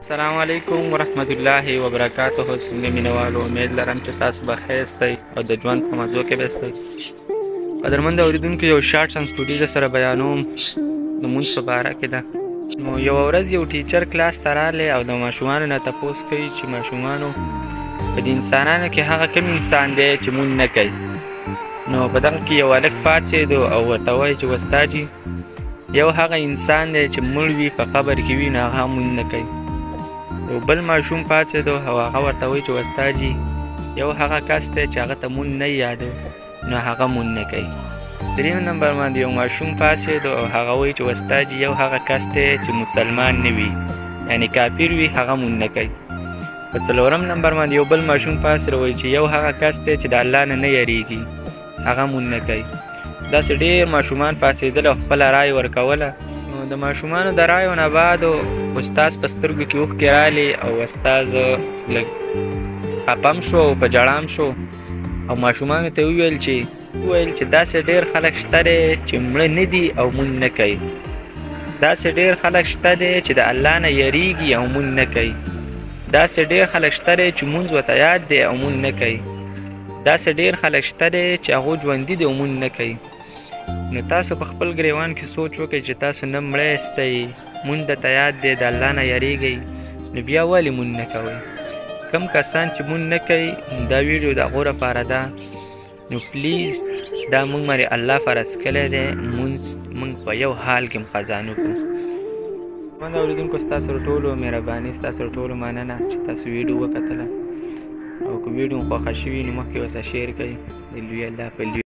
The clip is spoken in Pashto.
السلام علیکم ورحمت الله وبرکاته. څنګه مینوالو، امید لرم چې تاسو به ښه یاستئ او د ژوند په مزو کې به یاستئ. قدرمند اورېدونکو، یو شارټ سټوري درسره بیانوم د مونځ په باره کې ده. نو یوه ورځ یو ټیچر کلاس ته راغلی او د ماشومانو نه تپوس کوي چې ماشومانو، په دې انسانانو کې هغه کوم انسان دی چې مونځ نه کوي. نو په دغه کې یو هلک پاڅېدو او ورته وایي چې استاجي، یو هغه انسان دی چې مړ وي په قبر کې وي، نو هغه مونځ نه کوي. یو بل ماشوم پاڅېدو او هغه ورته وایي چې استاجي، یو هغه کس دی چې هغه ته مونځ نه یادو، نو هغه مونځ نه کوي. دریم نمبر باندې یو ماشوم پاڅېدو او هغه وایي چې استاجي، یو هغه کس دی چې مسلمان نه وي، یعنې کافر وي، هغه مونځ نه کوي. په څلورم نمبر باندې یو بل ماشوم پاڅېدو وایي چې یو هغه کس دی چې د الله نه یریږي، هغه مونځ نه کوي. داسې ډېر ماشومان پاڅېدل او خپله رایې ورکوله. نو د ماشومانو د رایو نه بعد استاذ په سترګو کې اوښکې رالې او استاذ لږ خپم شو او په ژړام شو او ماشومانو ته وویل چې داسې ډېر خلک شته دی چې مړه نه دي او مونځ نه کوي. داسې ډېر خلک شته دی چې د الله نه یریږي او مونځ نه کوي. داسې ډېر خلک شته دی چې مونځ ورته یاد دی او مونځ نه کوي. داسې ډېر خلک شته دی چې هغوی ژوندي دي او مونځ نه کوي. نو تاسو په خپل ګریوان کې سوچ وکړئ چې تاسو نه مړه یاستئ، مونځ درته یاد دی، د الله نه یریږئ، نو بیا ولې مونځ نه کوئ؟ کم کسان چې مونځ نه کوي، دا ویډیو د هغو لپاره ده. نو پلیز دا مونږ باندې الله فرض کړی دی، مونځ مونږ په یو حال کې هم قضا نه کړو. من اورېدونکو، ستاسو ټولو مهرباني، ستاسو ټولو مننه چې تاسو ویډیو وکتله، او که ویډیو مو خوښه شوي نو مخکې ورسره شیر کړئ. د لوی الله په